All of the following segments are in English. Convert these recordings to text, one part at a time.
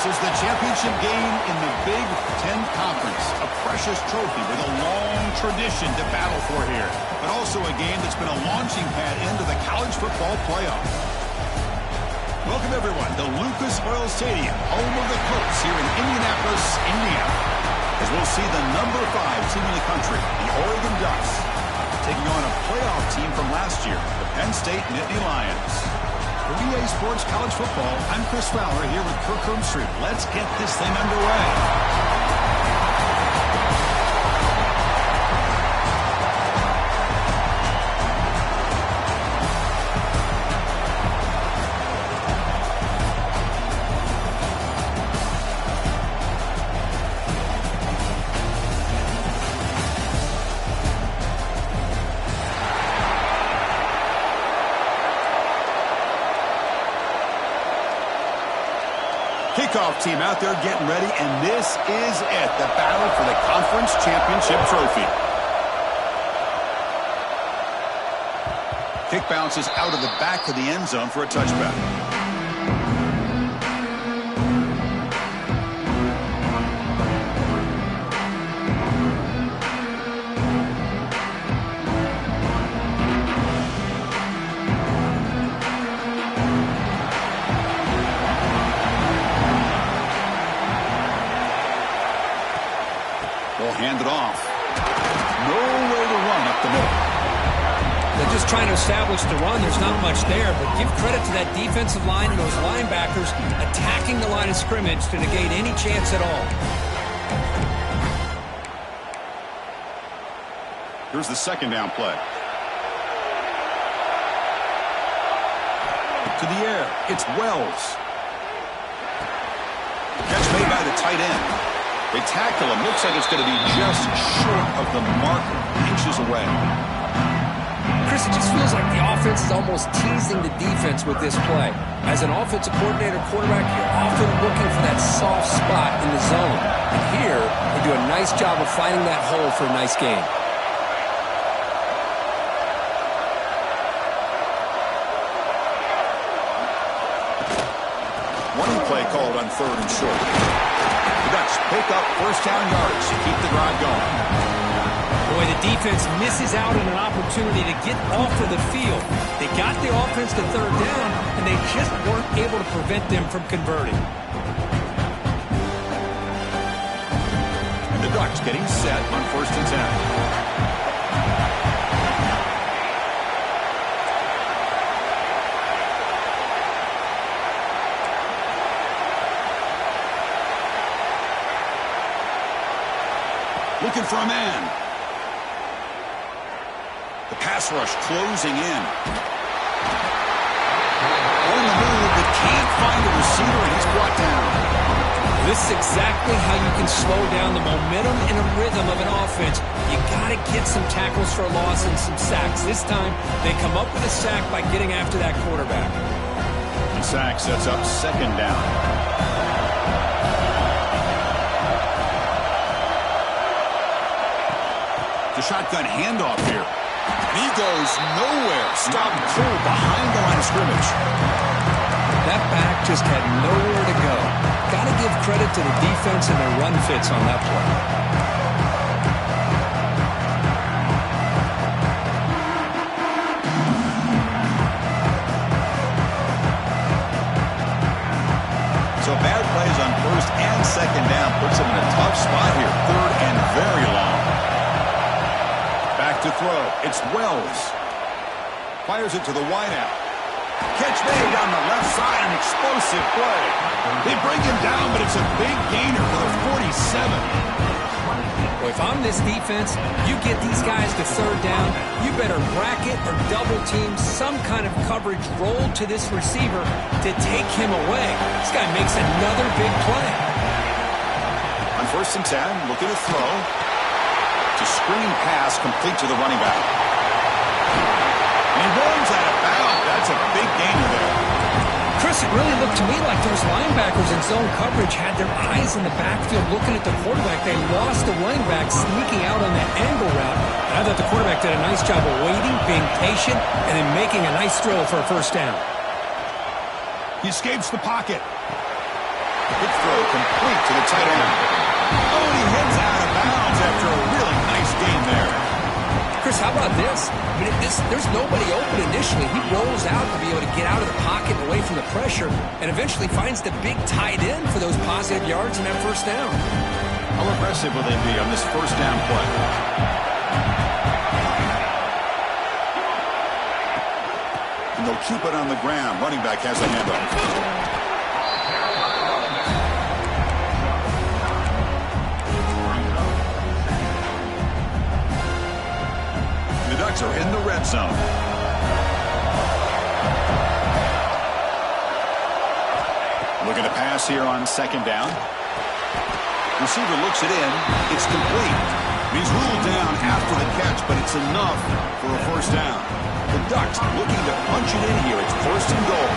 is the championship game in the Big Ten Conference. A precious trophy with a long tradition to battle for here. But also a game that's been a launching pad into the college football playoff. Welcome, everyone, to Lucas Oil Stadium, home of the Colts here in Indianapolis, Indiana. As we'll see the number 5 team in the country, the Oregon Ducks, taking on a playoff team from last year, the Penn State Nittany Lions. For EA Sports College Football, I'm Chris Fowler here with Kirk Herbstreit. Let's get this thing underway. Kickoff team out there getting ready, and this is it, the battle for the conference championship trophy. Kick bounces out of the back of the end zone for a touchback. Hand it off. Nowhere to run up the middle. They're just trying to establish the run. There's not much there, but give credit to that defensive line and those linebackers attacking the line of scrimmage to negate any chance at all. Here's the second down play. To the air. It's Wells. Catch made by the tight end. They tackle him. Looks like it's going to be just short of the mark, inches away. Chris, it just feels like the offense is almost teasing the defense with this play. As an offensive coordinator, quarterback, you're often looking for that soft spot in the zone. And here, they do a nice job of finding that hole for a nice gain. One play called on 3rd and short. The Ducks pick up first down yards to keep the drive going. Boy, the defense misses out on an opportunity to get off of the field. They got the offense to 3rd down, and they just weren't able to prevent them from converting. And the Ducks getting set on 1st and 10. Looking for a man. The pass rush closing in. On the move, but can't find a receiver, and he's brought down. This is exactly how you can slow down the momentum and a rhythm of an offense. You got to get some tackles for a loss and some sacks. This time, they come up with a sack by getting after that quarterback. And sack sets up 2nd down. The shotgun handoff here. And he goes nowhere. Stopped cold behind the line of scrimmage. That back just had nowhere to go. Got to give credit to the defense and their run fits on that play. So bad plays on 1st and 2nd down puts him in a tough spot here. 3rd and very long. Back to throw. It's Wells. Fires it to the wideout. Catch made on the left side. An explosive play. They bring him down, but it's a big gainer for the 47. Well, if I'm this defense, you get these guys to 3rd down, you better bracket or double team some kind of coverage roll to this receiver to take him away. This guy makes another big play. On 1st and 10, looking to throw. To screen pass complete to the running back. And he runs out of bounds. That's a big gainer there. Chris, it really looked to me like those linebackers in zone coverage had their eyes in the backfield looking at the quarterback. They lost the running back sneaking out on that angle route. And I thought the quarterback did a nice job of waiting, being patient, and then making a nice throw for a 1st down. He escapes the pocket. Quick throw complete to the tight end. Oh, and he heads out of bounds after a really nice gain there. Chris, how about this? I mean, there's nobody open initially. He rolls out to be able to get out of the pocket and away from the pressure and eventually finds the big tight end for those positive yards in that first down. How aggressive will they be on this first down play? And they'll keep it on the ground. Running back has a handoff. Are in the red zone. Looking to pass here on second down. Receiver looks it in. It's complete. He's ruled down after the catch, but it's enough for a first down. The Ducks looking to punch it in here. It's first and goal.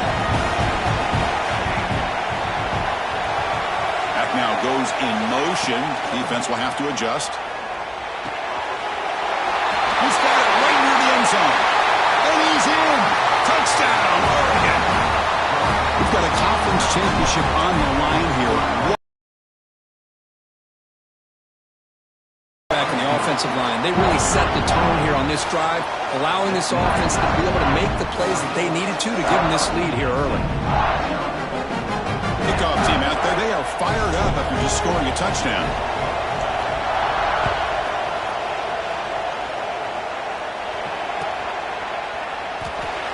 Back now goes in motion. Defense will have to adjust. He's got it right near the end zone. And he's in. Touchdown, Oregon. We've got a conference championship on the line here. Back in the offensive line. They really set the tone here on this drive, allowing this offense to be able to make the plays that they needed to give them this lead here early. Kickoff team out there. They are fired up after just scoring a touchdown.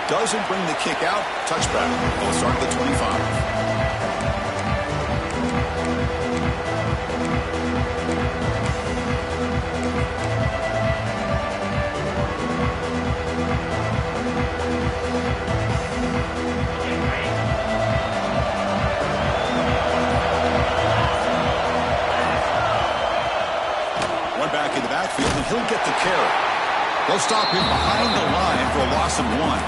Doesn't bring the kick out. Touchback. They'll start at the 25. One back in the backfield, and he'll get the carry. They'll stop him behind the line for a loss of 1.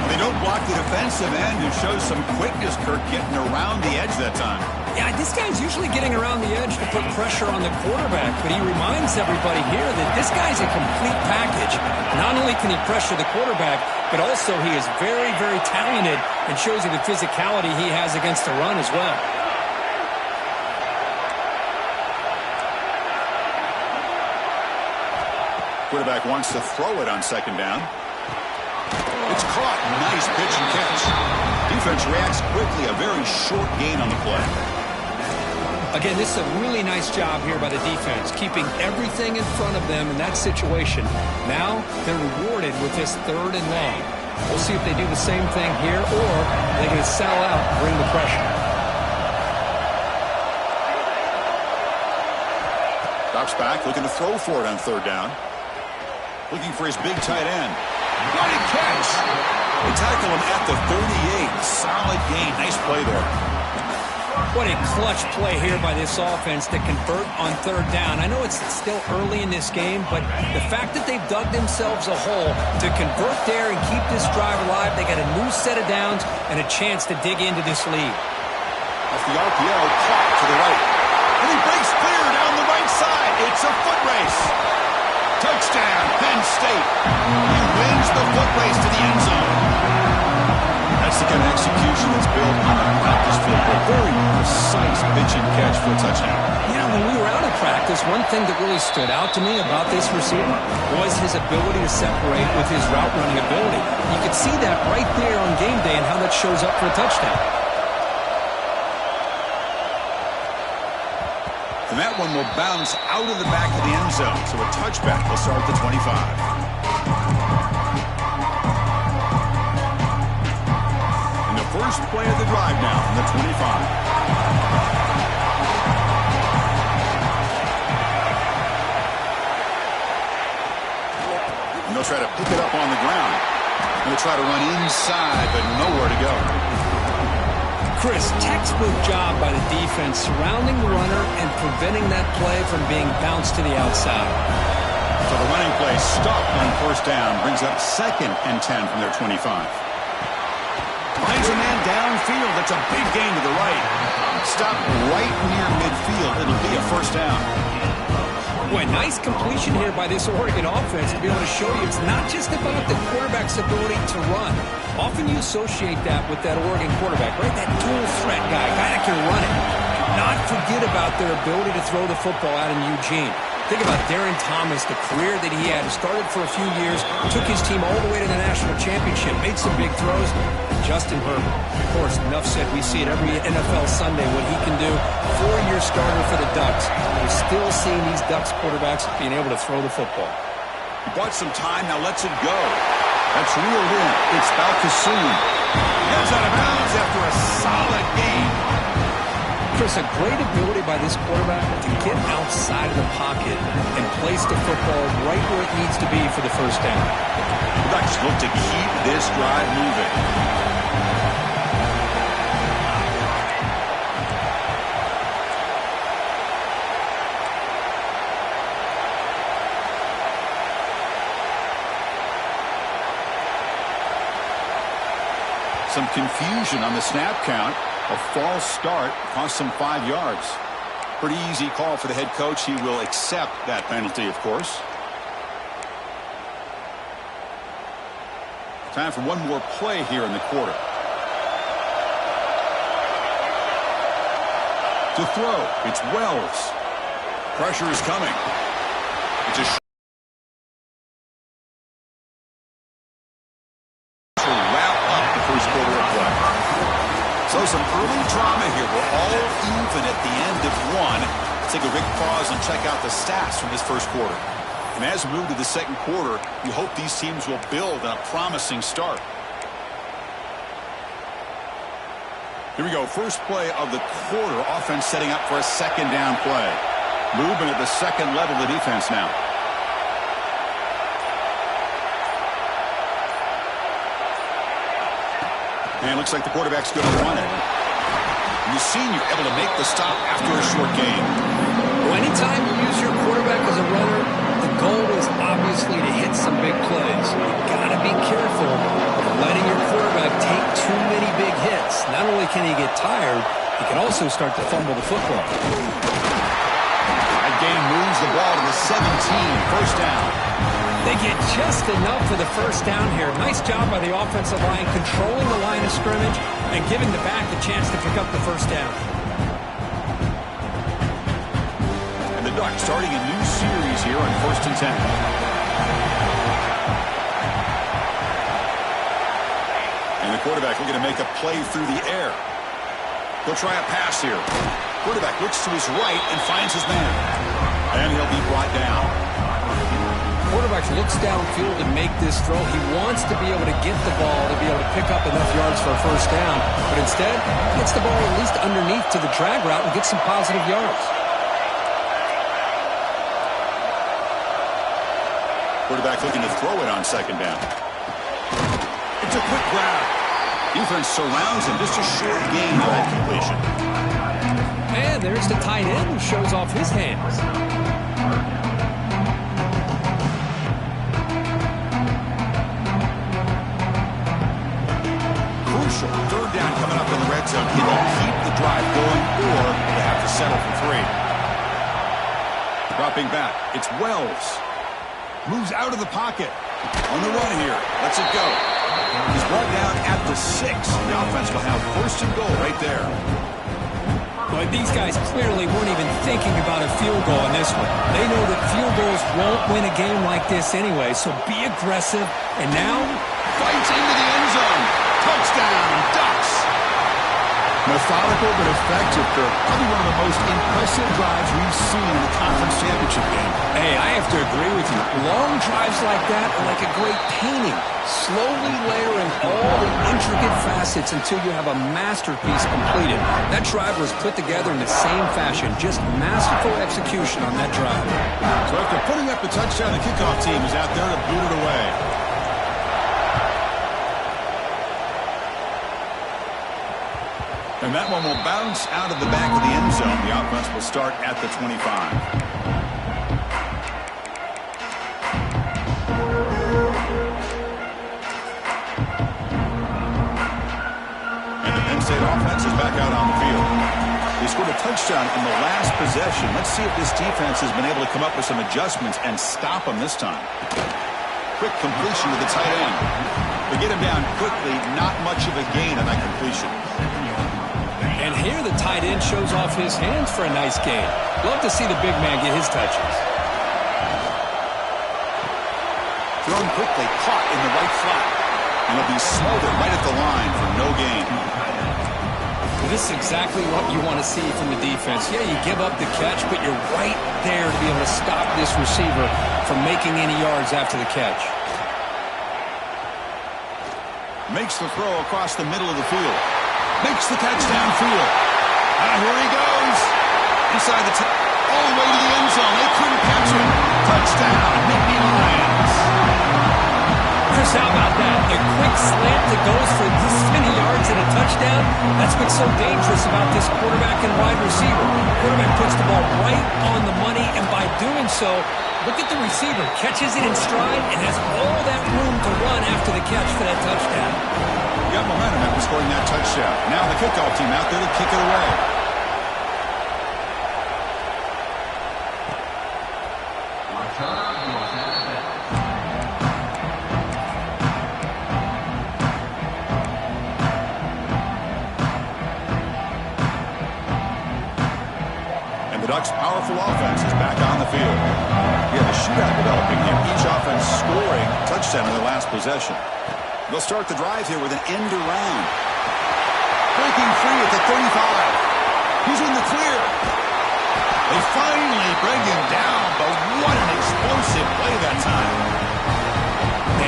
They don't block the defensive end, who shows some quickness, Kirk, getting around the edge that time. Yeah, this guy's usually getting around the edge to put pressure on the quarterback, but he reminds everybody here that this guy's a complete package. Not only can he pressure the quarterback, but also he is very, very talented and shows you the physicality he has against the run as well. Quarterback wants to throw it on second down. It's caught. Nice pitch and catch. Defense reacts quickly. A very short gain on the play. Again, this is a really nice job here by the defense, keeping everything in front of them in that situation. Now they're rewarded with this third and long. We'll see if they do the same thing here, or they're going to sell out and bring the pressure. Drops back, looking to throw for it on third down. Looking for his big tight end. What a catch! They tackle him at the 38. Solid gain. Nice play there. What a clutch play here by this offense to convert on third down. I know it's still early in this game, but the fact that they've dug themselves a hole to convert there and keep this drive alive, they got a new set of downs and a chance to dig into this lead. Off the RPO, caught to the right. And he breaks clear down the right side. It's a foot race. Touchdown, Penn State. He wins the foot race to the end zone. That's the kind of execution that's built on a practice field. A very precise pitch and catch for a touchdown. Yeah, when we were out of practice, one thing that really stood out to me about this receiver was his ability to separate with his route running ability. You could see that right there on game day and how that shows up for a touchdown. And that one will bounce out of the back of the end zone. So a touchback will start at the 25. And the first play of the drive now from the 25. And they'll try to pick it up on the ground. And they'll try to run inside, but nowhere to go. Chris, textbook job by the defense surrounding the runner and preventing that play from being bounced to the outside. So the running play stopped on first down, brings up 2nd and 10 from their 25. Finds a man downfield. That's a big gain to the right. Stop right near midfield. It'll be a first down. Boy, nice completion here by this Oregon offense to be able to show you it's not just about the quarterback's ability to run. Often you associate that with that Oregon quarterback, right? That dual threat guy that can run it. Do not forget about their ability to throw the football out in Eugene. Think about Darren Thomas, the career that he had. He started for a few years, took his team all the way to the national championship, made some big throws. And Justin Herbert, of course, enough said. We see it every NFL Sunday, what he can do. 4-year starter for the Ducks. We're still seeing these Ducks quarterbacks being able to throw the football. He bought some time, now lets it go. That's reeled in. It's Balkasoon. He goes out of bounds after a solid game. Chris, a great ability by this quarterback to get outside of the pocket and place the football right where it needs to be for the first down. The Ducks look to keep this drive moving. Some confusion on the snap count. A false start cost him 5 yards. Pretty easy call for the head coach. He will accept that penalty, of course. Time for one more play here in the quarter. To throw, it's Wells. Pressure is coming. It's a So some early drama here. We're all even at the end of one. Let's take a quick pause and check out the stats from this first quarter. And as we move to the second quarter, you hope these teams will build on a promising start. Here we go. First play of the quarter. Offense setting up for a second down play. Movement at the second level of the defense now. And it looks like the quarterback's going to run it. And the senior able to make the stop after a short gain. Well, anytime you use your quarterback as a runner, the goal is obviously to hit some big plays. You've got to be careful of letting your quarterback take too many big hits. Not only can he get tired, he can also start to fumble the football. That gain moves the ball to the 17, first down. They get just enough for the first down here. Nice job by the offensive line, controlling the line of scrimmage and giving the back the chance to pick up the first down. And the Ducks starting a new series here on 1st and 10. And the quarterback looking to make a play through the air. He'll try a pass here. Quarterback looks to his right and finds his man. And he'll be brought down. Quarterback looks downfield to make this throw. He wants to be able to get the ball to be able to pick up enough yards for a first down. But instead, he gets the ball at least underneath to the drag route and gets some positive yards. Quarterback looking to throw it on second down. It's a quick grab. Defense surrounds him. Just a short gain on that completion. And there's the tight end who shows off his hands. Third down coming up in the red zone. Can they keep the drive going, or they have to settle for 3? Dropping back, it's Wells. Moves out of the pocket. On the run here. Lets it go. He's brought down at the 6. The offense will have 1st and goal right there. But these guys clearly weren't even thinking about a field goal in this one. They know that field goals won't win a game like this anyway, so be aggressive. And now, fights into the end zone. Touchdown, Ducks. Methodical but effective, Kirk. Probably one of the most impressive drives we've seen in the conference championship game. Hey, I have to agree with you. Long drives like that are like a great painting. Slowly layering all the intricate facets until you have a masterpiece completed. That drive was put together in the same fashion. Just masterful execution on that drive. So after putting up the touchdown, the kickoff team is out there to boot it away. And that one will bounce out of the back of the end zone. The offense will start at the 25. And the Penn State offense is back out on the field. They scored a touchdown in the last possession. Let's see if this defense has been able to come up with some adjustments and stop them this time. quick completion to the tight end. They get him down quickly, not much of a gain on that completion. And here the tight end shows off his hands for a nice gain. Love to see the big man get his touches. Thrown quickly, caught in the right flat. And he'll be smothered right at the line for no gain. This is exactly what you want to see from the defense. Yeah, you give up the catch, but you're right there to be able to stop this receiver from making any yards after the catch. Makes the throw across the middle of the field. Makes the catch downfield. And here he goes. Inside the all the way to the end zone. They couldn't catch him. Touchdown, Nittany Lions. Chris, how about that? A quick slant that goes for this many yards and a touchdown. That's what's so dangerous about this quarterback and wide receiver. Quarterback puts the ball right on the money, and by doing so, look at the receiver. Catches it in stride and has all that room to run after the catch for that touchdown. Got momentum after scoring that touchdown. Now the kickoff team out there to kick it away. And the Ducks' powerful offense is back on the field. Yeah, the shootout developing here. Each offense scoring a touchdown in their last possession. They'll start the drive here with an end around. Breaking free at the 35. He's in the clear. They finally bring him down, but what an explosive play that time.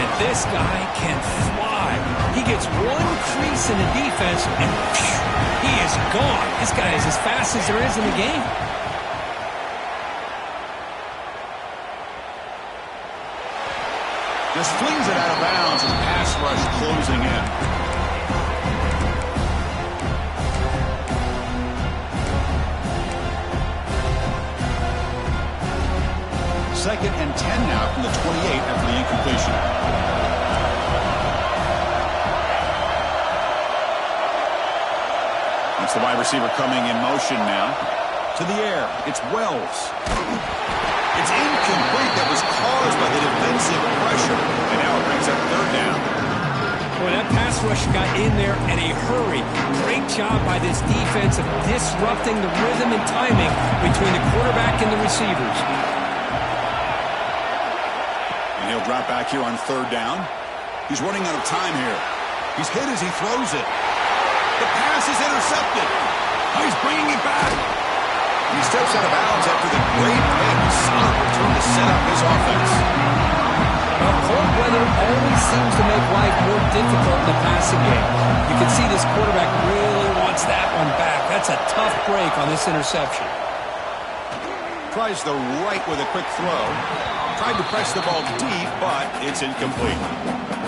And this guy can fly. He gets one crease in the defense, and phew, he is gone. This guy is as fast as there is in the game. Just flings it out of bounds and pass rush closing in. Second and 10 now from the 28 after the incompletion. That's the wide receiver coming in motion now. To the air. It's Wells. It's incomplete. That was caused by the defensive pressure. And now it brings up third down. Boy, that pass rush got in there in a hurry. Great job by this defense of disrupting the rhythm and timing between the quarterback and the receivers. And he'll drop back here on third down. He's running out of time here. He's hit as he throws it. The pass is intercepted. Oh, he's bringing it back. He steps out of bounds after the great play. Solid return to set up his offense. Well, cold weather always seems to make life more difficult in the passing game. You can see this quarterback really wants that one back. That's a tough break on this interception. Tries the right with a quick throw. Tried to press the ball deep, but it's incomplete.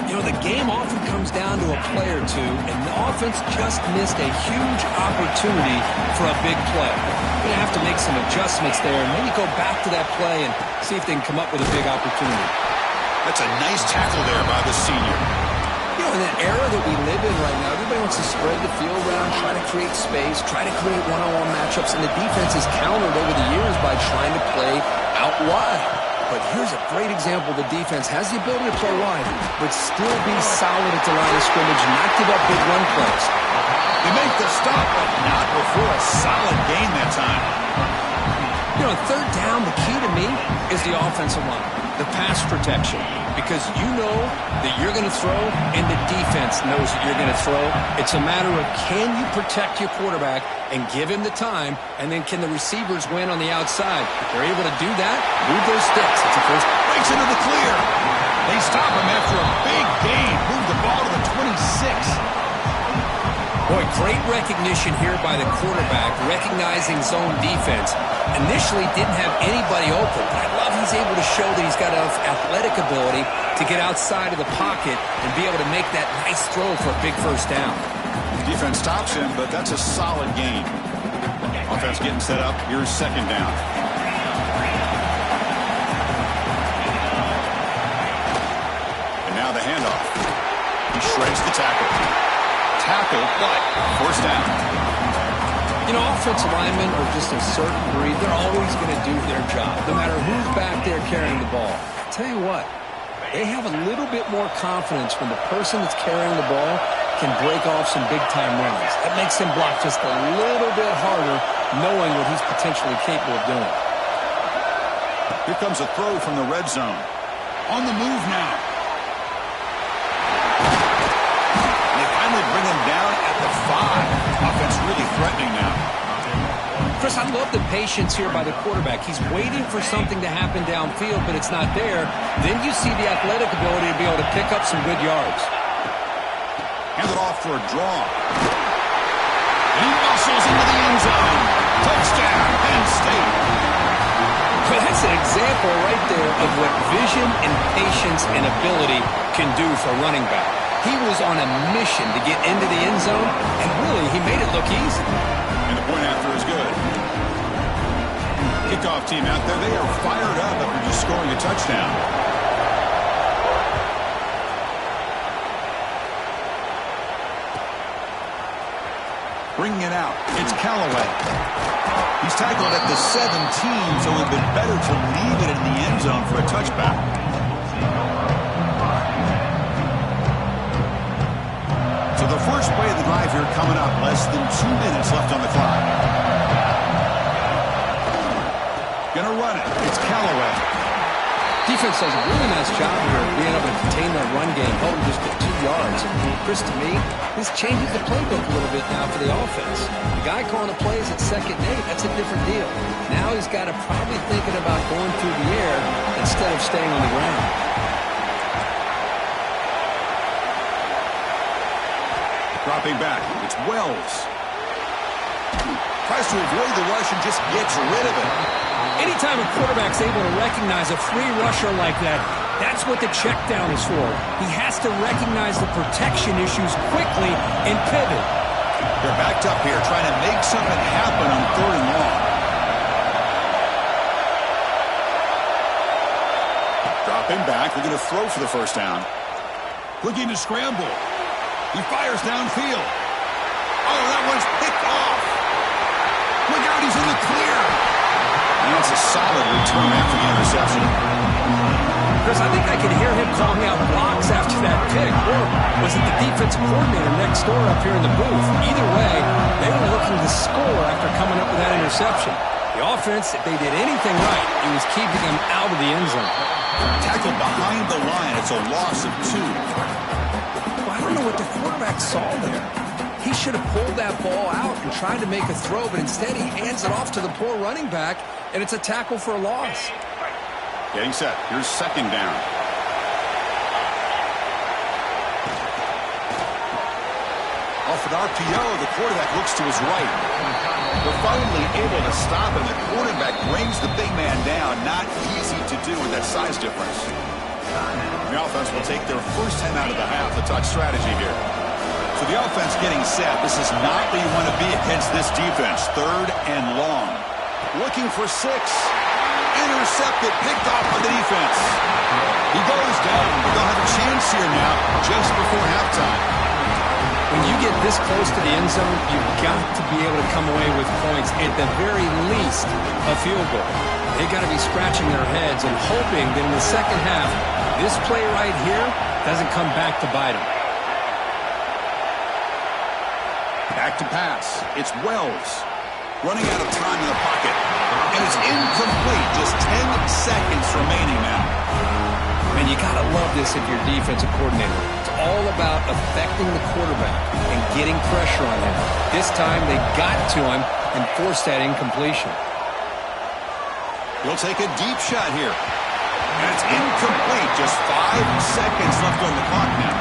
You know, the game often comes down to a play or two, and the offense just missed a huge opportunity for a big play. Going to have to make some adjustments there and maybe go back to that play and see if they can come up with a big opportunity. That's a nice tackle there by the senior. You know, in that era that we live in right now, everybody wants to spread the field around, try to create space, try to create one-on-one matchups, and the defense is countered over the years by trying to play out wide. But here's a great example. The defense has the ability to play wide, but still be solid at the line of scrimmage, not give up big run plays. They make the stop, but not before a solid gain that time. You know, third down, the key to me is the offensive line, the pass protection, because you know that you're going to throw and the defense knows that you're going to throw. It's a matter of can you protect your quarterback and give him the time, and then can the receivers win on the outside? If they're able to do that, move those sticks. It's a first. Breaks into the clear. They stop him after a big gain. Move the ball to the 26. Boy, great recognition here by the quarterback, recognizing zone defense. Initially didn't have anybody open, but I love he's able to show that he's got enough athletic ability to get outside of the pocket and be able to make that nice throw for a big first down. Defense stops him, but that's a solid gain. Offense getting set up. Here's second down. And now the handoff. He shreds the tackle. Tackle, but first down. You know, offensive linemen are just a certain breed. They're always going to do their job, no matter who's back there carrying the ball. Tell you what, They have a little bit more confidence when the person that's carrying the ball can break off some big-time runs. That makes him block just a little bit harder, knowing what he's potentially capable of doing. Here comes a throw from the red zone. On the move now. They finally bring him down at the 5. Offense really threatening now. Chris, I love the patience here by the quarterback. He's waiting for something to happen downfield, but it's not there. Then you see the athletic ability to be able to pick up some good yards. Hand it off for a draw. He muscles into the end zone. Touchdown, Penn State. Well, that's an example right there of what vision and patience and ability can do for a running back. He was on a mission to get into the end zone, and really, he made it look easy. And the point after is good. Kickoff team out there, they are fired up after just scoring a touchdown. Bringing it out, it's Callaway. He's tackled at the 17, so it would have been better to leave it in the end zone for a touchback. So the first play of the drive here coming up, less than 2 minutes left on the clock. Gonna run it. It's Callaway. Defense does a really nice job here of being able to contain that run game, holding just to 2 yards. Chris, to me, this changes the playbook a little bit now for the offense. The guy calling the plays at 2nd and 8, that's a different deal. Now he's got to probably thinking about going through the air instead of staying on the ground. Dropping back, it's Wells. Tries to avoid the rush and just gets rid of it. Anytime a quarterback's able to recognize a free rusher like that, that's what the check down is for. He has to recognize the protection issues quickly and pivot. They're backed up here trying to make something happen on 3rd and long. Dropping back, they're going to throw for the first down. Looking to scramble. He fires downfield. Oh, that one's picked off. Look out, he's in the clear. And that's a solid return after the interception. Chris, I think I could hear him calling out blocks after that pick. Or was it the defensive coordinator next door up here in the booth? Either way, they were looking to score after coming up with that interception. The offense, if they did anything right, it was keeping them out of the end zone. Tackled behind the line. It's a loss of 2. Well, I don't know what the quarterback saw there. He should have pulled that ball out and tried to make a throw, but instead he hands it off to the poor running back, and it's a tackle for a loss. Getting set. Here's 2nd down. Off an RPO, the quarterback looks to his right. They're finally able to stop him. The quarterback brings the big man down. Not easy to do with that size difference. The offense will take their first 10 out of the half. The touch strategy here. So the offense getting set. This is not where you want to be against this defense. 3rd and long. Looking for 6. Intercepted, picked off by the defense. He goes down, but they'll have a chance here now just before halftime. When you get this close to the end zone, you've got to be able to come away with points, at the very least, a field goal. They've got to be scratching their heads and hoping that in the second half, this play right here doesn't come back to bite them. Back to pass. It's Wells. Running out of time in the pocket. And it's incomplete. Just 10 seconds remaining now. And you got to love this if you're a defensive coordinator. It's all about affecting the quarterback and getting pressure on him. This time they got to him and forced that incompletion. He'll take a deep shot here. And it's incomplete. Just 5 seconds left on the clock now.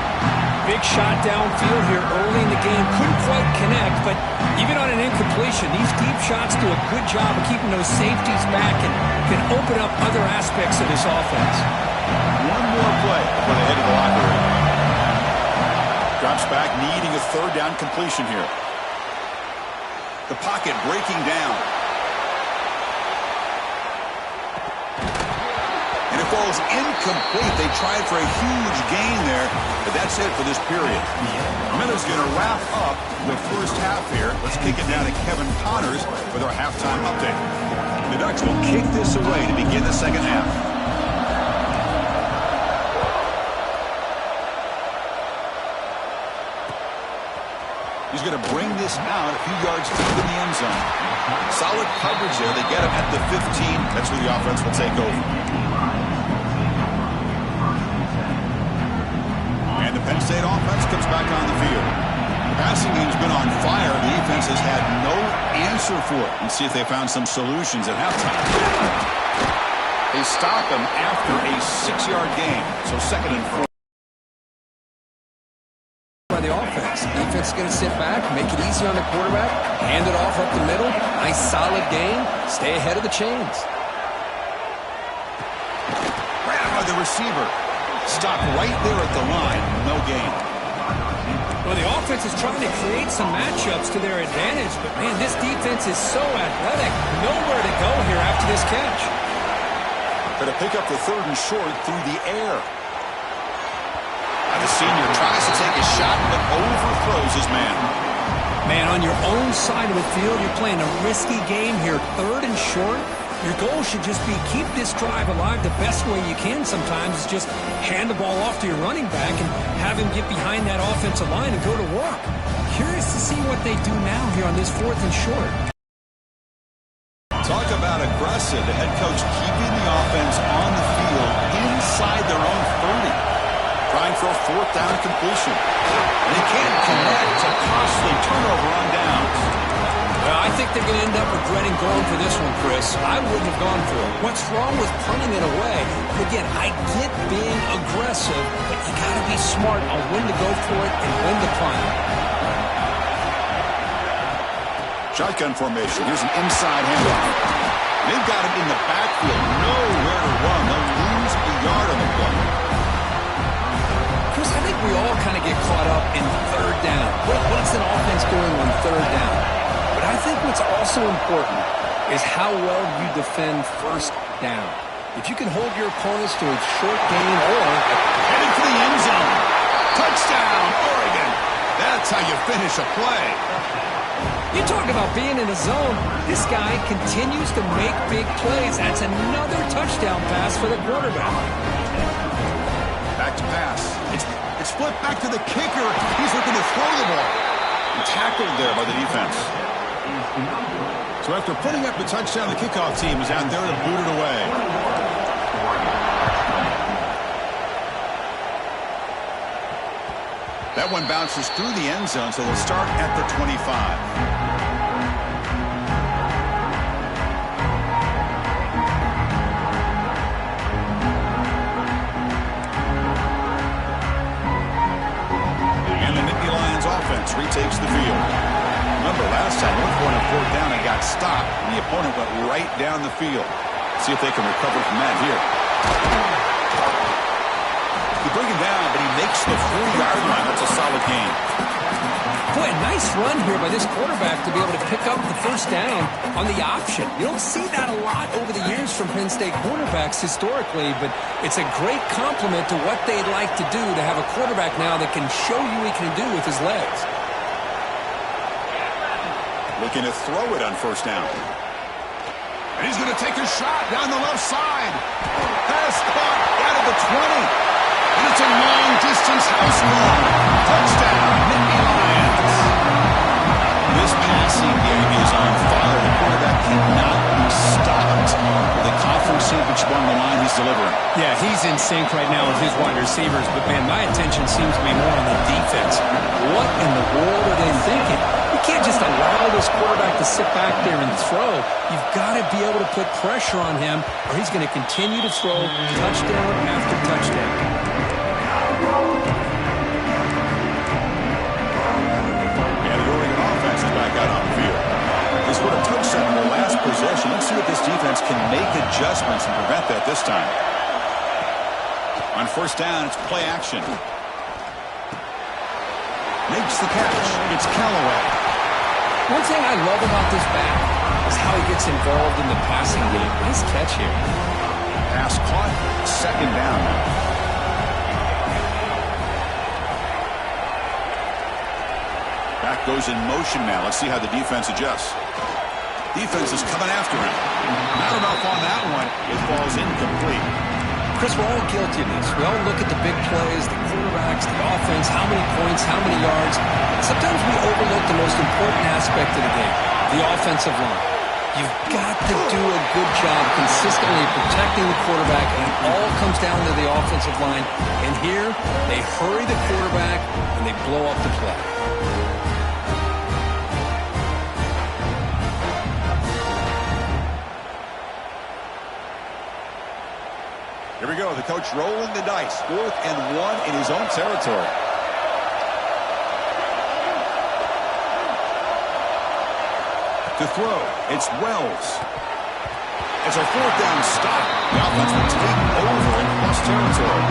Big shot downfield here early in the game. Couldn't quite connect, but even on an incompletion, these deep shots do a good job of keeping those safeties back and can open up other aspects of this offense. One more play before they head to the locker room. Drops back, needing a 3rd down completion here. The pocket breaking down. And it falls incomplete. They tried for a huge gain there, but that's it for this period. Miller's going to wrap up the first half here. Let's kick it down to Kevin Connors with our halftime update. The Ducks will kick this away to begin the second half. He's going to bring this out a few yards deep in the end zone. Solid coverage there. They get him at the 15. That's where the offense will take over. And the Penn State offense comes back on the field. The passing game's been on fire. The defense has had no answer for it. Let's see if they found some solutions at halftime. They stop him after a 6-yard gain. So 2nd and 4. By the offense. Defense is going to sit back, make it easy on the quarterback, hand it off up the middle. Nice solid gain. Stay ahead of the chains. Grab by the receiver. Stop right there at the line. No gain. Well, the offense is trying to create some matchups to their advantage, but, man, this defense is so athletic. Nowhere to go here after this catch. Going to pick up the 3rd and short through the air. The senior tries to take a shot, but overthrows his man. Man, on your own side of the field, you're playing a risky game here. 3rd and short. Your goal should just be keep this drive alive the best way you can sometimes is just hand the ball off to your running back and have him get behind that offensive line and go to work. Curious to see what they do now here on this 4th and short. Talk about aggressive. The head coach keeping the offense on the field inside their own 30. Trying for a 4th down completion. And he can't connect. A costly turnover on downs. Well, I think they're going to end up regretting going for this one, Chris. I wouldn't have gone for it. What's wrong with punting it away? Again, I get being aggressive, but you got to be smart on when to go for it and when to punt. Shotgun formation. Here's an inside handoff. They've got him in the backfield. Nowhere to run. They'll lose a yard on the play. Chris, I think we all kind of get caught up in 3rd down. What's an offense doing on 3rd down? But I think what's also important is how well you defend 1st down. If you can hold your opponents to a short gain or headed for the end zone. Touchdown, Oregon. That's how you finish a play. You talk about being in a zone. This guy continues to make big plays. That's another touchdown pass for the quarterback. Back to pass. It's flipped back to the kicker. He's looking to throw the ball. And tackled there by the defense. So after putting up the touchdown, the kickoff team is out there to boot it away. That one bounces through the end zone, so they'll start at the 25. Retakes the field. Remember, last time, one point on 4th down, they got stopped, and the opponent went right down the field. See if they can recover from that here. You bring him down, but he makes the 4-yard line. That's a solid gain. Boy, a nice run here by this quarterback to be able to pick up the 1st down on the option. You don't see that a lot over the years from Penn State quarterbacks historically, but it's a great compliment to what they'd like to do to have a quarterback now that can show you what he can do with his legs. Looking to throw it on 1st down. And he's going to take a shot down the left side. Pass caught out of the 20. And it's a long-distance house run. Touchdown, Nittany Lions. This passing game is on fire. The quarterback cannot be stopped. The conference championship on the line he's delivering. Yeah, he's in sync right now with his wide receivers, but, man, my attention seems to be more on the defense. What in the world are they thinking? You can't just allow this quarterback to sit back there and throw. You've got to be able to put pressure on him, or he's going to continue to throw touchdown after touchdown. And the Oregon offense is back out on the field. They scored a touchdown in their last possession. Let's see if this defense can make adjustments and prevent that this time. On 1st down, it's play action. Makes the catch. It's Callaway. One thing I love about this back is how he gets involved in the passing game. Nice catch here. Pass caught. 2nd down. Back goes in motion now. Let's see how the defense adjusts. Defense is coming after him. Not enough on that one. It falls incomplete. Chris, we're all guilty of this. We all look at the big plays, the quarterbacks, the offense, how many points, how many yards. Sometimes we overlook the most important aspect of the game, the offensive line. You've got to do a good job consistently protecting the quarterback, and it all comes down to the offensive line. And here, they hurry the quarterback, and they blow up the play. Here we go. The coach rolling the dice. 4th and 1 in his own territory. To throw, it's Wells. It's a 4th down stop. The offense will take over in plus territory.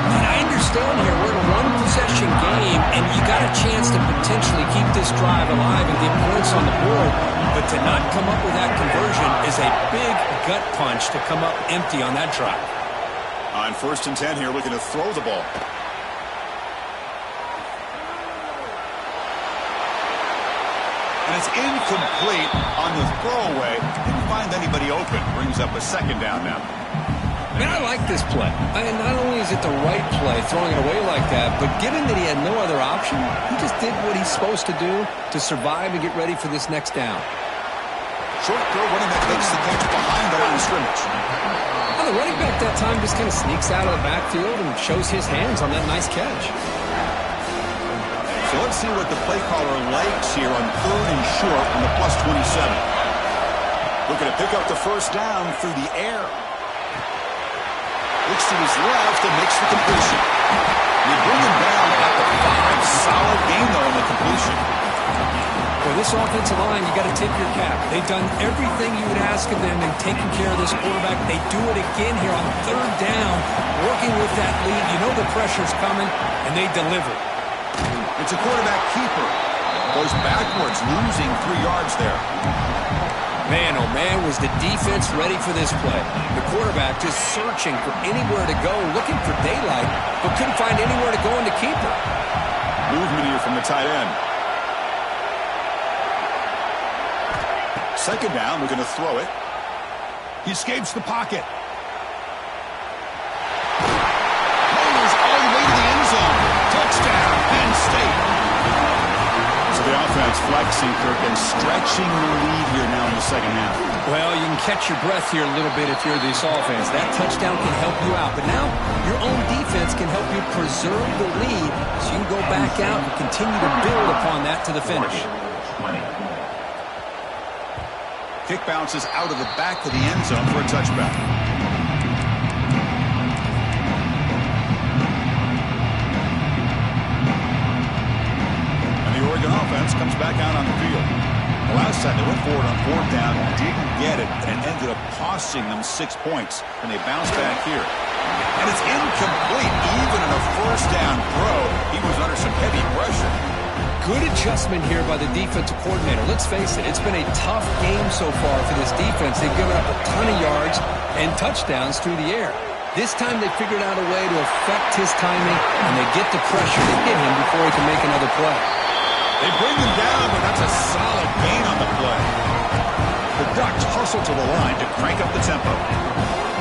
And I understand here we're in a one-possession game, and you got a chance to potentially keep this drive alive and get points on the board. But to not come up with that conversion is a big gut punch to come up empty on that drive. On 1st and 10 here, looking to throw the ball. And it's incomplete on the throwaway. Didn't find anybody open. Brings up a 2nd down now. Man, I like this play. Not only is it the right play, throwing it away like that, but given that he had no other option, he just did what he's supposed to do to survive and get ready for this next down. Short throw, running back makes the catch behind the line of scrimmage. Well, the running back that time just kind of sneaks out of the backfield and shows his hands on that nice catch. So let's see what the play caller likes here on 3rd and short on the plus 27. Looking to pick up the 1st down through the air. Looks to his left and makes the completion. They bring him down at the 5. Solid gain, though, on the completion. For this offensive line, you got to tip your cap. They've done everything you would ask of them in taking care of this quarterback. They do it again here on 3rd down, working with that lead. You know the pressure's coming, and they deliver. It's a quarterback keeper. Goes backwards, losing 3 yards there. Man, oh man, was the defense ready for this play. The quarterback just searching for anywhere to go, looking for daylight, but couldn't find anywhere to go in the keeper. Movement here from the tight end. 2nd down, we're going to throw it. He escapes the pocket. Rolls all the way to the end zone. Touchdown, Penn State. So the offense flexing, Kirk, and stretching the lead here now in the 2nd half. Well, you can catch your breath here a little bit if you're this offense. That touchdown can help you out. But now your own defense can help you preserve the lead so you can go back out and continue to build upon that to the finish. Kick bounces out of the back of the end zone for a touchback. And the Oregon offense comes back out on the field. The last time they went forward on 4th down, didn't get it, and it ended up costing them 6 points. And they bounce back here. And it's incomplete. Even in a 1st down throw, he was under some heavy pressure. Good adjustment here by the defensive coordinator. Let's face it, it's been a tough game so far for this defense. They've given up a ton of yards and touchdowns through the air. This time they figured out a way to affect his timing, and they get the pressure to hit him before he can make another play. They bring him down, but that's a solid gain on the play. The Ducks hustle to the line to crank up the tempo.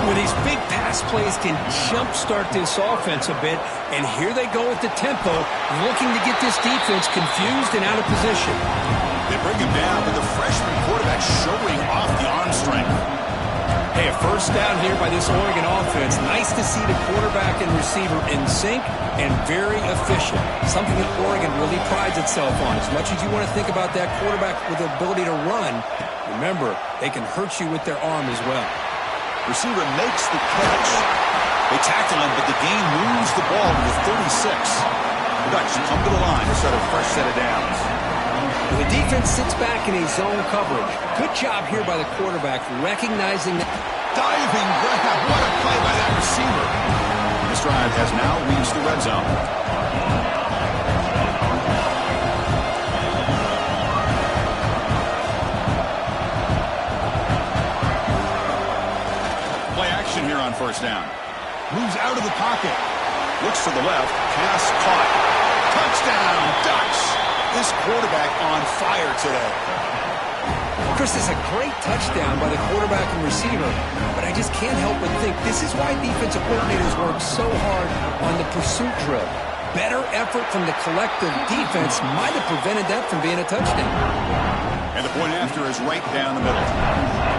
Well, these big pass plays can jumpstart this offense a bit, and here they go with the tempo, looking to get this defense confused and out of position. They bring him down, but the freshman quarterback showing off the arm strength. Hey, a 1st down here by this Oregon offense. Nice to see the quarterback and receiver in sync and very efficient. Something that Oregon really prides itself on. As much as you want to think about that quarterback with the ability to run, remember, they can hurt you with their arm as well. Receiver makes the catch. They tackle him, but the gain moves the ball to the 36. The Ducks come to the line to start a fresh set of downs. The defense sits back in a zone coverage. Good job here by the quarterback, recognizing that. Diving grab. What a play by that receiver. This drive has now reached the red zone. Play action here on 1st down. Moves out of the pocket. Looks to the left. Pass caught. Touchdown, Ducks. This quarterback on fire today. Chris, is a great touchdown by the quarterback and receiver, but I just can't help but think this is why defensive coordinators work so hard on the pursuit drill. better effort from the collective defense might have prevented that from being a touchdown. And the point after is right down the middle.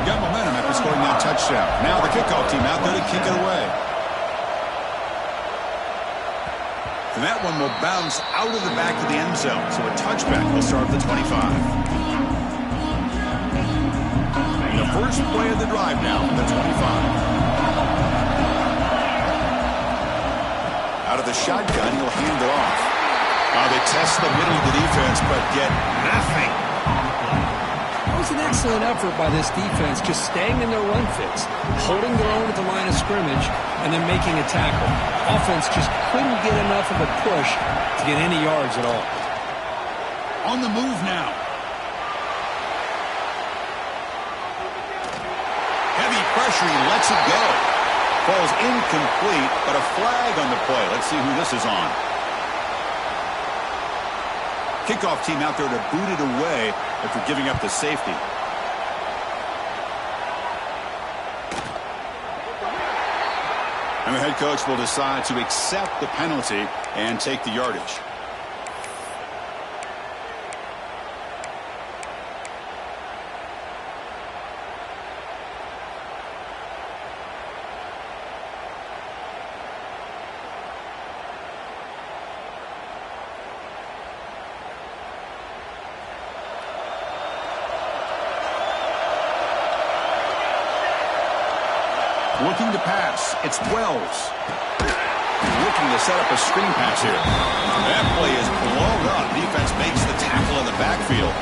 Got momentum after scoring that touchdown. Now the kickoff team out there to kick it away. And that one will bounce out of the back of the end zone. So a touchback will start at the 25. The first play of the drive now, the 25. Out of the shotgun, he'll hand it off. They test the middle of the defense, but get nothing. It was an excellent effort by this defense, just staying in their run fits, holding their own at the line of scrimmage, and then making a tackle. Offense just couldn't get enough of a push to get any yards at all. On the move now. Heavy pressure, he lets it go. Falls incomplete, but a flag on the play. Let's see who this is on. Kickoff team out there to boot it away after giving up the safety. And the head coach will decide to accept the penalty and take the yardage. Looking to pass. It's Wells. Looking to set up a screen pass here. That play is blown up. Defense makes the tackle in the backfield.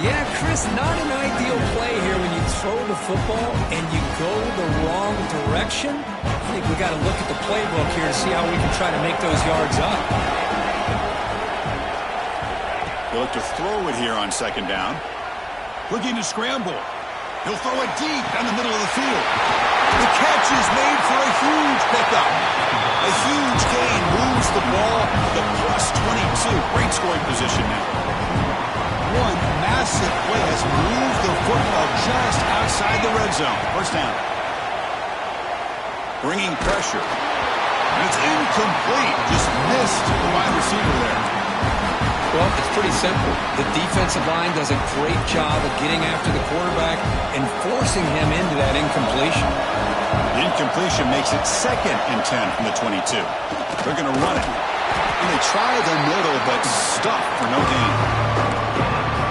Yeah, Chris, not an ideal play here when you throw the football and you go the wrong direction. I think we got to look at the playbook here to see how we can try to make those yards up. They'll look to throw it here on second down. Looking to scramble. He'll throw it deep down the middle of the field. The catch is made for a huge pickup. A huge gain moves the ball to plus 22. Great scoring position now. One massive play has moved the football just outside the red zone. First down. Bringing pressure. And it's incomplete. Just missed the wide receiver there. Well, it's pretty simple. The defensive line does a great job of getting after the quarterback and forcing him into that incompletion. The incompletion makes it 2nd and 10 from the 22. They're going to run it. And they try the middle, but stuck for no gain.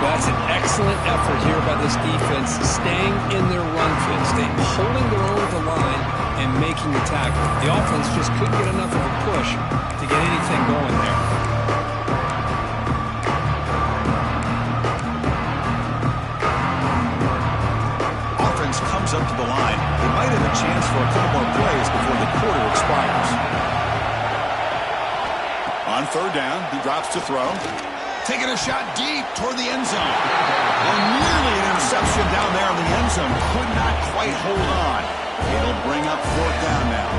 Well, that's an excellent effort here by this defense, staying in their run fit, holding their own at the line and making the tackle. The offense just couldn't get enough of a push to get anything going there. Comes up to the line. They might have a chance for a couple more plays before the quarter expires. On third down, he drops to throw. Taking a shot deep toward the end zone. And nearly an interception down there in the end zone. Could not quite hold on. It'll bring up fourth down now.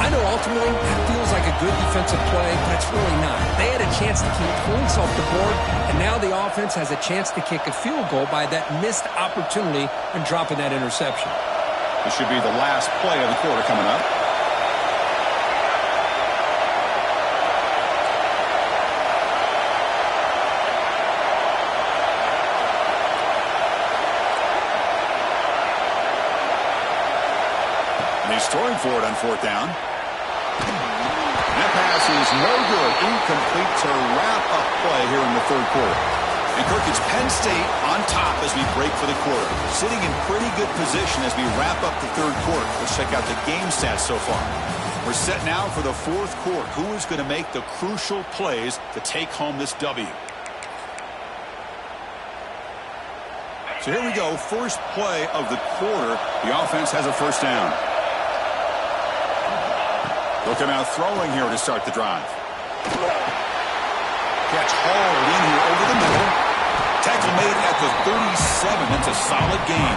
I know ultimately that feels like a good defensive play, but it's really not. They had a chance to keep points off the board, and now the offense has a chance to kick a field goal by that missed opportunity and dropping that interception. This should be the last play of the quarter coming up. And he's throwing for it on fourth down. That pass is no good. Incomplete to wrap up play here in the third quarter. And Kirk, it's Penn State on top as we break for the quarter. Sitting in pretty good position as we wrap up the third quarter. Let's check out the game stats so far. We're set now for the fourth quarter. Who is going to make the crucial plays to take home this W? So here we go. First play of the quarter. The offense has a first down. Looking out throwing here to start the drive. Catch hauled in here over the middle. Tackle made at the 37. That's a solid gain.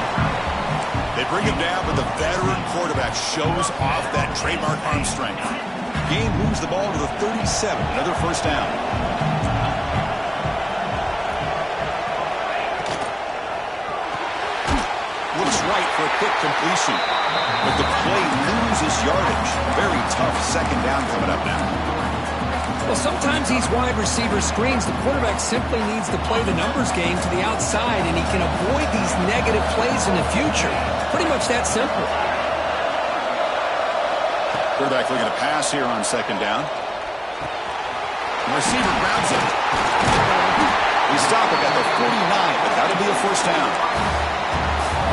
They bring him down, but the veteran quarterback shows off that trademark arm strength. Gain moves the ball to the 37. Another first down. Looks right for a quick completion. But the play loses yardage. Very tough second down coming up now. Well, sometimes these wide receiver screens, the quarterback simply needs to play the numbers game to the outside, and he can avoid these negative plays in the future. Pretty much that simple. Quarterback looking to pass here on second down. The receiver grabs it. We stop it at the 49, but that'll be a first down.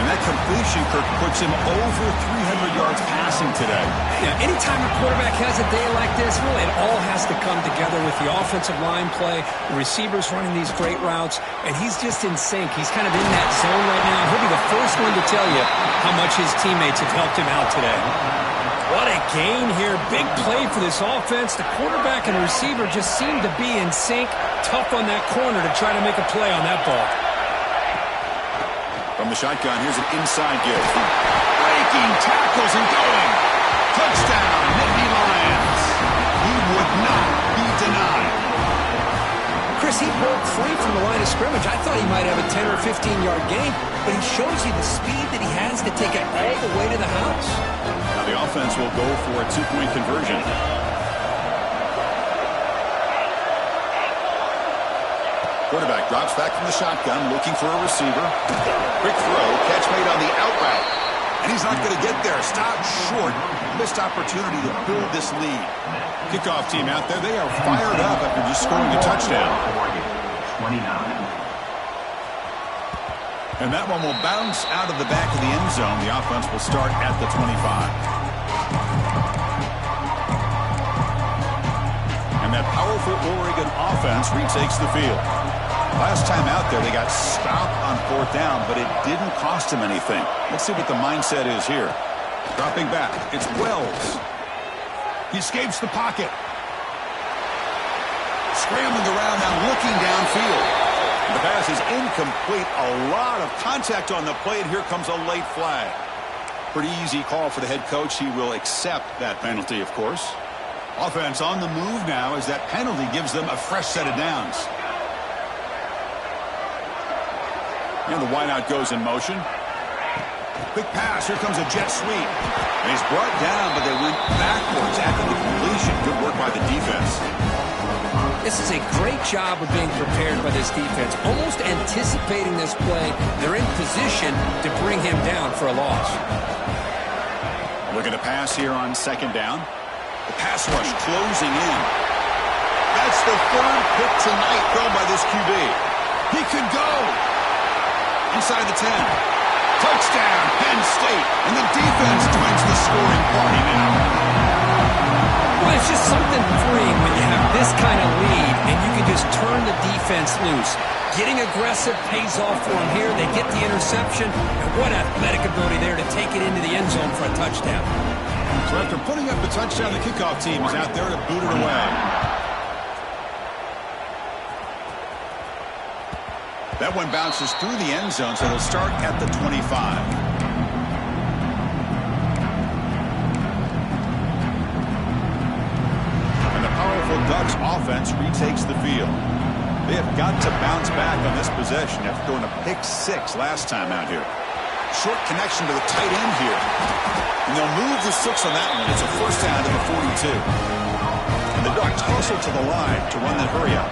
And that completion, Kirk, puts him over 300 yards passing today. Yeah, anytime a quarterback has a day like this, really it all has to come together with the offensive line play, the receivers running these great routes, and he's just in sync. He's kind of in that zone right now. He'll be the first one to tell you how much his teammates have helped him out today. What a gain here. Big play for this offense. The quarterback and the receiver just seem to be in sync. Tough on that corner to try to make a play on that ball. From the shotgun, here's an inside give. Breaking tackles and going. Touchdown, Nittany Lions. He would not be denied. Chris, he broke free from the line of scrimmage. I thought he might have a 10 or 15-yard gain, but he shows you the speed that he has to take it all the way to the house. Now the offense will go for a two-point conversion. Quarterback drops back from the shotgun, looking for a receiver. Quick throw, catch made on the out route. And he's not going to get there. Stopped short. Missed opportunity to build this lead. Kickoff team out there, they are fired up after just scoring a touchdown. 29. And that one will bounce out of the back of the end zone. The offense will start at the 25. And that powerful Oregon offense retakes the field. Last time out there, they got stopped on fourth down, but it didn't cost them anything. Let's see what the mindset is here. Dropping back, it's Wells. He escapes the pocket. Scrambling around now, looking downfield. The pass is incomplete. A lot of contact on the play, and here comes a late flag. Pretty easy call for the head coach. He will accept that penalty, of course. Offense on the move now as that penalty gives them a fresh set of downs. And the wideout goes in motion. Quick pass. Here comes a jet sweep. And he's brought down, but they went backwards after the completion. Good work by the defense. This is a great job of being prepared by this defense. Almost anticipating this play, they're in position to bring him down for a loss. Looking to pass here on second down. The pass rush closing in. That's the third pick tonight thrown by this QB. He could go. Inside the 10. Touchdown, Penn State. And the defense joins the scoring party now. Well, it's just something freeing when you have this kind of lead and you can just turn the defense loose. Getting aggressive pays off for them here. They get the interception. And what athletic ability there to take it into the end zone for a touchdown. So after putting up the touchdown, the kickoff team is out there to boot it away. That one bounces through the end zone, so they'll start at the 25. And the powerful Ducks offense retakes the field. They have got to bounce back on this possession after throwing a pick six last time out here. Short connection to the tight end here. And they'll move the 6 on that one. It's a first down to the 42. And the Ducks hustle to the line to run that hurry up.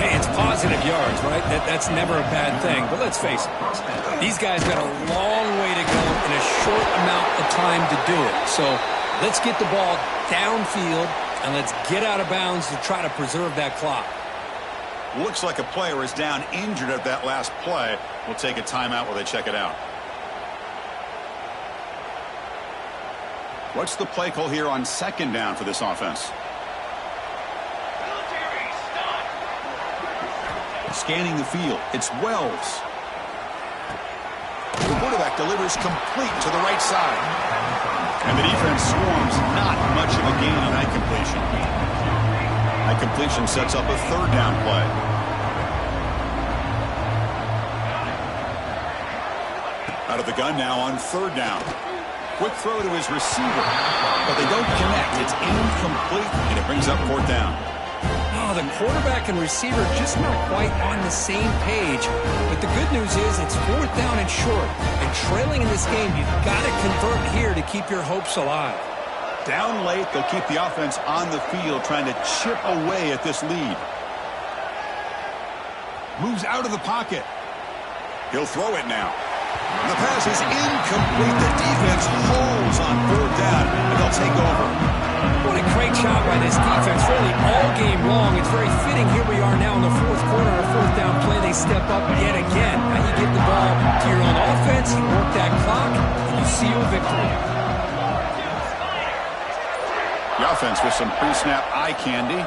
Hey, it's positive yards, right? That's never a bad thing. But let's face it, these guys got a long way to go in a short amount of time to do it. So let's get the ball downfield and let's get out of bounds to try to preserve that clock. Looks like a player is down injured at that last play. We'll take a timeout while they check it out. What's the play call here on second down for this offense? Scanning the field, it's Wells. The quarterback delivers complete to the right side. And the defense swarms, not much of a gain on that completion. That completion sets up a third down play. Out of the gun now on third down. Quick throw to his receiver, but they don't connect. It's incomplete, and it brings up fourth down. Oh, the quarterback and receiver just not quite on the same page. But the good news is it's fourth down and short. And trailing in this game, you've got to convert here to keep your hopes alive. Down late, they'll keep the offense on the field trying to chip away at this lead. Moves out of the pocket. He'll throw it now. The pass is incomplete. The defense holds on 4th down, and they'll take over. What a great job by this defense, really all game long. It's very fitting. Here we are now in the 4th quarter, a 4th down play. They step up yet again. Now you give the ball to your own offense, you work that clock, and you seal a victory. The offense with some pre-snap eye candy.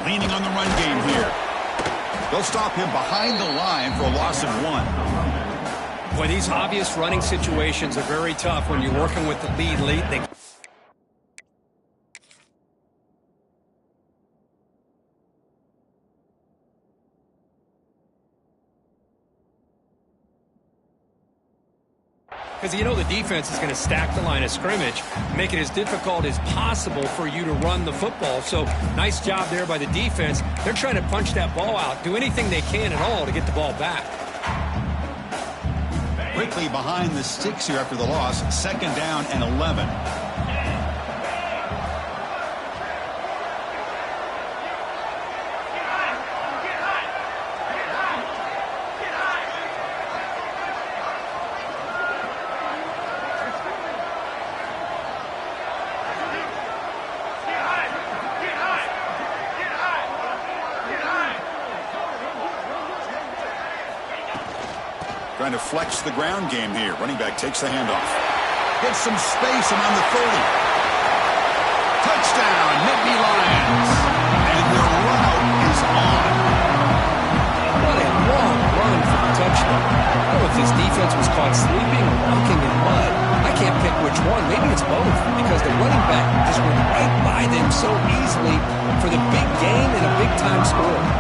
Leaning on the run game here. They'll stop him behind the line for a loss of 1. Boy, these obvious running situations are very tough when you're working with the lead late. Because you know the defense is going to stack the line of scrimmage, make it as difficult as possible for you to run the football. So nice job there by the defense. They're trying to punch that ball out, do anything they can at all to get the ball back. Quickly behind the sticks here after the loss. 2nd down and 11. Trying to flex the ground game here. Running back takes the handoff. Gets some space around the 30. Touchdown, Nittany Lions. And their route is on. What a long run for the touchdown. I don't know if this defense was caught sleeping or walking in mud. I can't pick which one. Maybe it's both, because the running back just went right by them so easily for the big gain and a big-time score.